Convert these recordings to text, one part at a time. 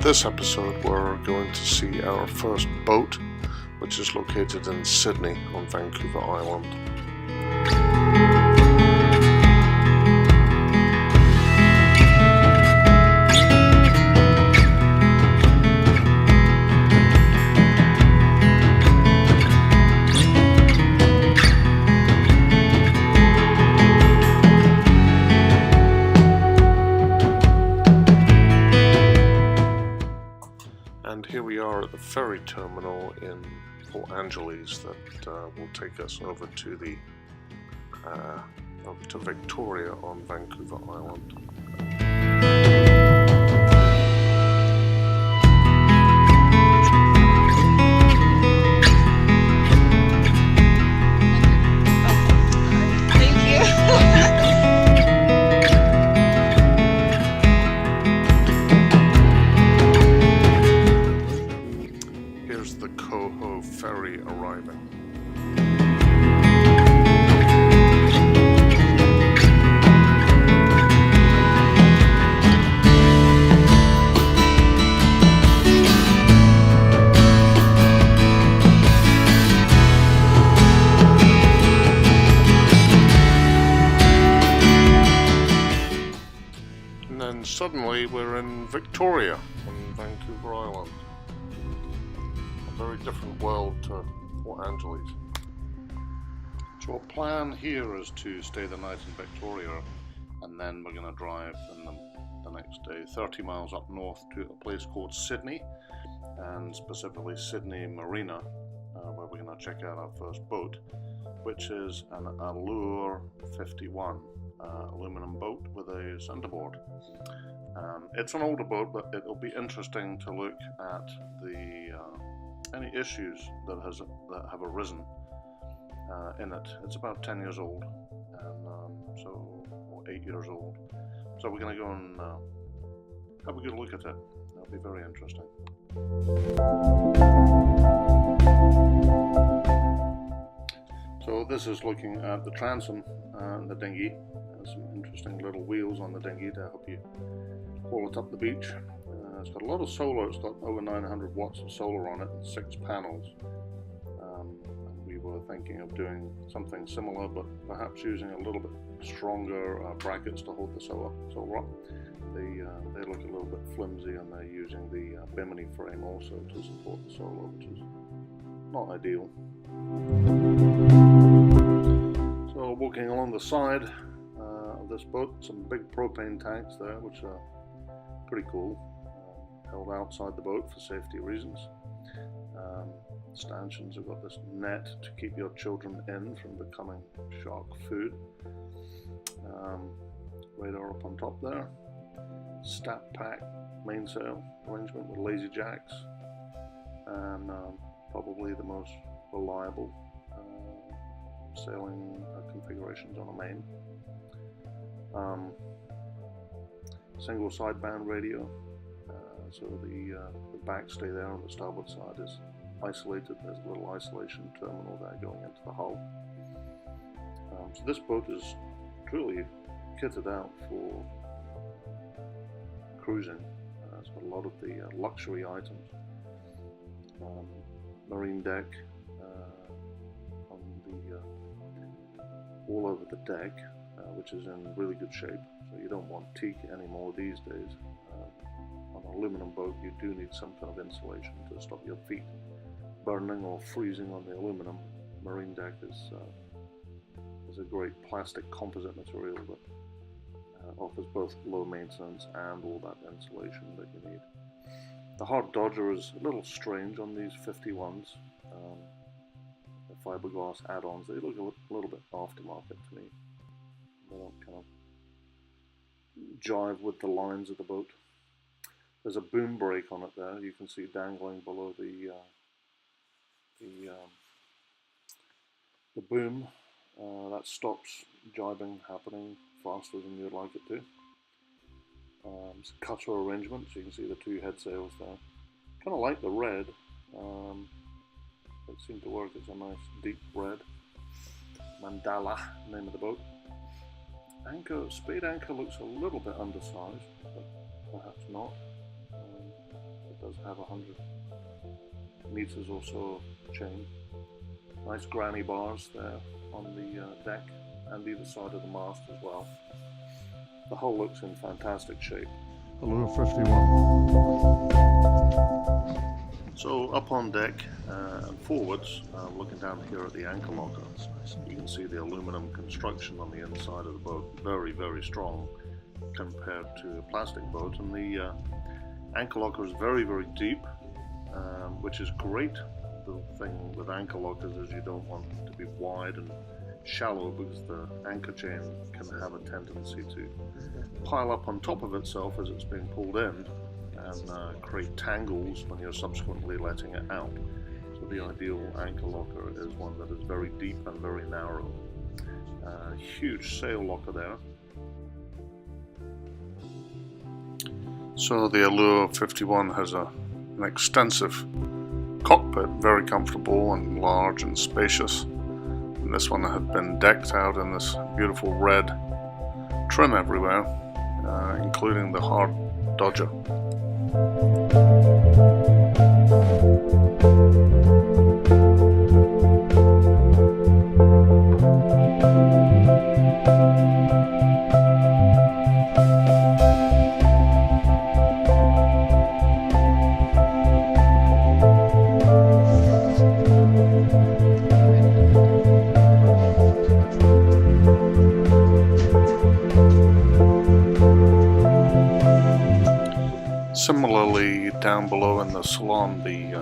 This episode we're going to see our first boat, which is located in Sydney on Vancouver Island. And here we are at the ferry terminal in Port Angeles that will take us over to Victoria on Vancouver Island. Ferry arriving. And then suddenly we're in Victoria on Vancouver Island. Very different world to Port Angeles. So our plan here is to stay the night in Victoria, and then we're going to drive in the next day 30 miles up north to a place called Sydney, and specifically Sydney Marina, where we're going to check out our first boat, which is an Allure 51 aluminum boat with a centerboard. It's an older boat, but it'll be interesting to look at the any issues that have arisen in it. It's about 10 years old, and or 8 years old. So we're going to go and have a good look at it. That'll be very interesting. So this is looking at the transom and the dinghy. There's some interesting little wheels on the dinghy to help you haul it up the beach. It's got a lot of solar. It's got over 900 watts of solar on it and 6 panels. We were thinking of doing something similar, but perhaps using a little bit stronger brackets to hold the solar up. They look a little bit flimsy, and they're using the bimini frame also to support the solar, which is not ideal. So walking along the side of this boat, some big propane tanks there, which are pretty cool. Held outside the boat for safety reasons. Stanchions have got this net to keep your children in from becoming shark food. Radar up on top there. Stat pack mainsail arrangement with lazy jacks, and probably the most reliable sailing configurations on a main. Single sideband radio. So the backstay there on the starboard side is isolated. There's a little isolation terminal there going into the hull. So this boat is truly kitted out for cruising. It's got a lot of the luxury items. Marine deck on all over the deck, which is in really good shape. So you don't want teak anymore these days. On an aluminum boat, you do need some kind of insulation to stop your feet burning or freezing on the aluminum. Marine deck is a great plastic composite material that offers both low maintenance and all that insulation that you need. The hard Dodger is a little strange on these 51s. The fiberglass add-ons, they look a little bit aftermarket to me. They don't kind of jive with the lines of the boat. There's a boom brake on it there. You can see dangling below the boom. That stops jibing happening faster than you'd like it to. It's a cutter arrangement, so you can see the 2 head sails there. Kind of like the red. It seemed to work. It's a nice deep red. Mandala, name of the boat. Anchor, spade anchor looks a little bit undersized, but perhaps not. It does have 100 meters or so chain. Nice granny bars there on the deck and either side of the mast as well. The hull looks in fantastic shape. Allure 51. So up on deck and forwards, looking down here at the anchor locker, you can see the aluminum construction on the inside of the boat, very, very strong compared to a plastic boat. And the anchor locker is very, very deep, which is great. The thing with anchor lockers is you don't want them to be wide and shallow, because the anchor chain can have a tendency to pile up on top of itself as it's being pulled in and create tangles when you're subsequently letting it out. So the ideal anchor locker is one that is very deep and very narrow. Huge sail locker there. So the Allure 51 has an extensive cockpit, very comfortable and large and spacious. And this one had been decked out in this beautiful red trim everywhere, including the hard Dodger. Similarly, down below in the salon, the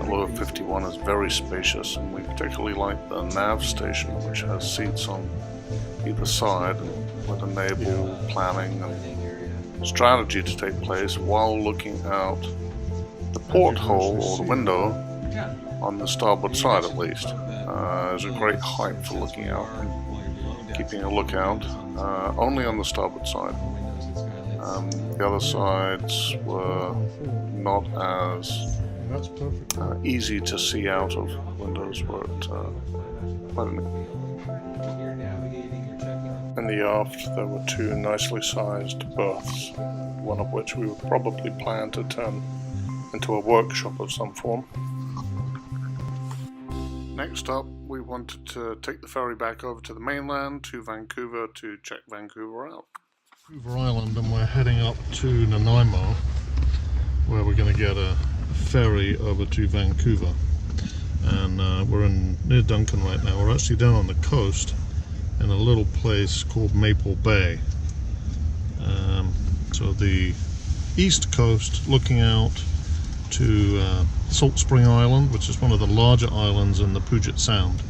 Allure 51 is very spacious, and we particularly like the nav station, which has seats on either side with enable planning and strategy to take place while looking out the porthole or the window on the starboard side at least. There's a great height for looking out, keeping a lookout only on the starboard side. The other sides were not as easy to see out of. Windows were in the aft. There were two nicely sized berths, one of which we would probably plan to turn into a workshop of some form. Next up, we wanted to take the ferry back over to the mainland, to Vancouver, to check Vancouver out. Vancouver Island, and we're heading up to Nanaimo, where we're going to get a ferry over to Vancouver. And we're near Duncan right now. We're actually down on the coast in a little place called Maple Bay. So the east coast, looking out to Salt Spring Island, which is one of the larger islands in the Puget Sound.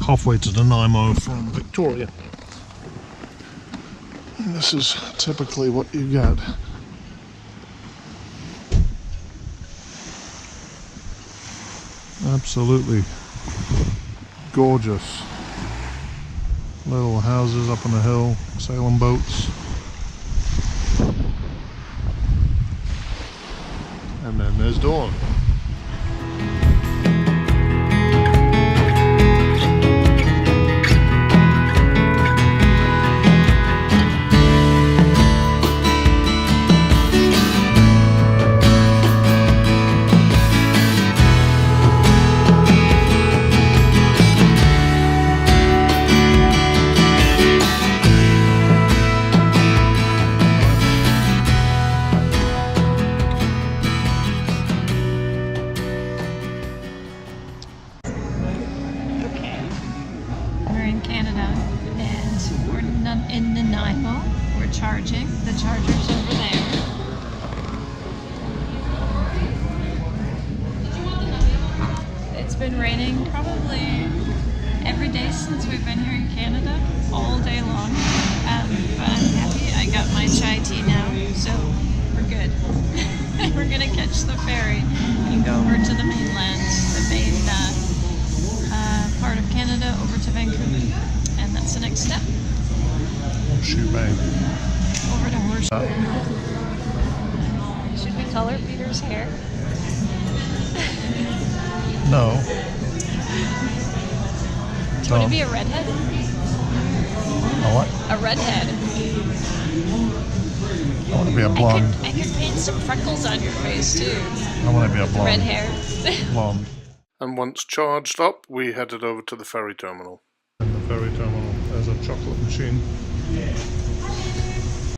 Halfway to Nanaimo from Victoria. And this is typically what you get. Absolutely gorgeous little houses up on the hill, sailing boats. And then there's Dawn. In Nanaimo, we're charging. The charger's over there. It's been raining probably every day since we've been here in Canada, all day long. But I'm happy I got my chai tea now, so we're good. We're gonna catch the ferry and go over to the mainland, the main part of Canada, over to Vancouver, and that's the next step. Horseshoe Bay. Over to Horseshoe. Should we color Peter's hair? No. Do you want to be a redhead? A what? A redhead. I want to to be a blonde. I could paint some freckles on your face too. I want to be a blonde. Red hair. Blonde. And once charged up, we headed over to the ferry terminal. In the ferry terminal, there's a chocolate machine.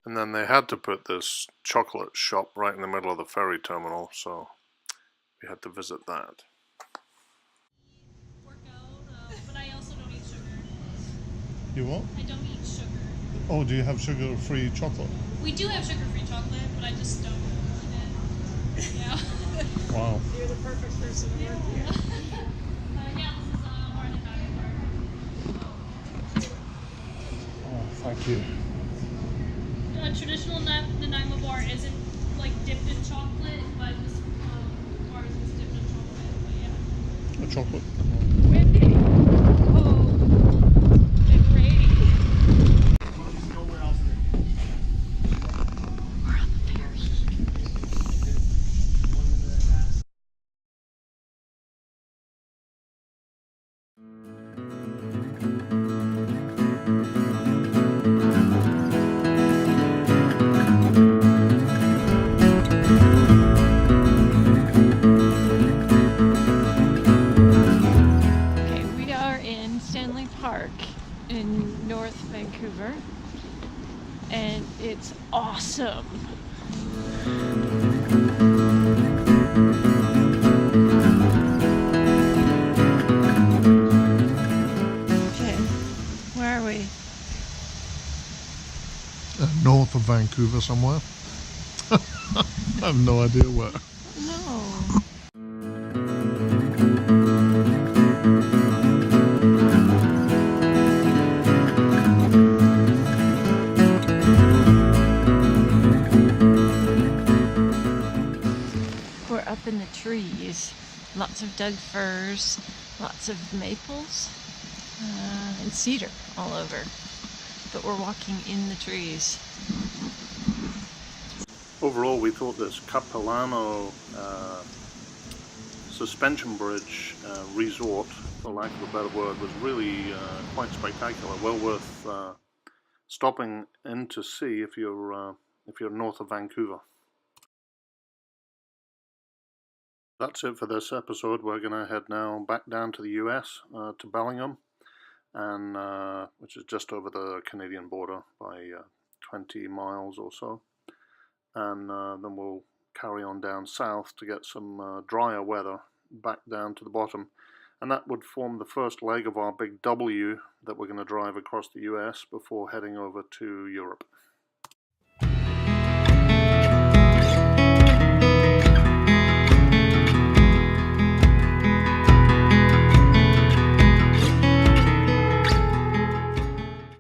And then they had to put this chocolate shop right in the middle of the ferry terminal, so we had to visit that. But I also don't eat sugar. You what? I don't eat sugar. Oh, do you have sugar-free chocolate? We do have sugar-free chocolate, but I just don't eat it. Yeah. Wow. You're the perfect person to work here. Yeah, this is more than Oh, thank you. a traditional Nanaimo bar isn't like dipped in chocolate, but this bar is dipped in chocolate. But yeah. A chocolate. Windy. Oh, and rainy. We're on the ferry. Park in North Vancouver, and it's awesome. Okay, where are we? North of Vancouver somewhere. I have no idea where. No. Up in the trees, lots of Doug firs, lots of maples, and cedar all over, but we're walking in the trees. Overall, we thought this Capilano suspension bridge resort, for lack of a better word, was really quite spectacular. Well worth stopping in to see if you're north of Vancouver. That's it for this episode. We're going to head now back down to the US, to Bellingham, and which is just over the Canadian border by 20 miles or so. And then we'll carry on down south to get some drier weather back down to the bottom. And that would form the first leg of our big W that we're going to drive across the US before heading over to Europe.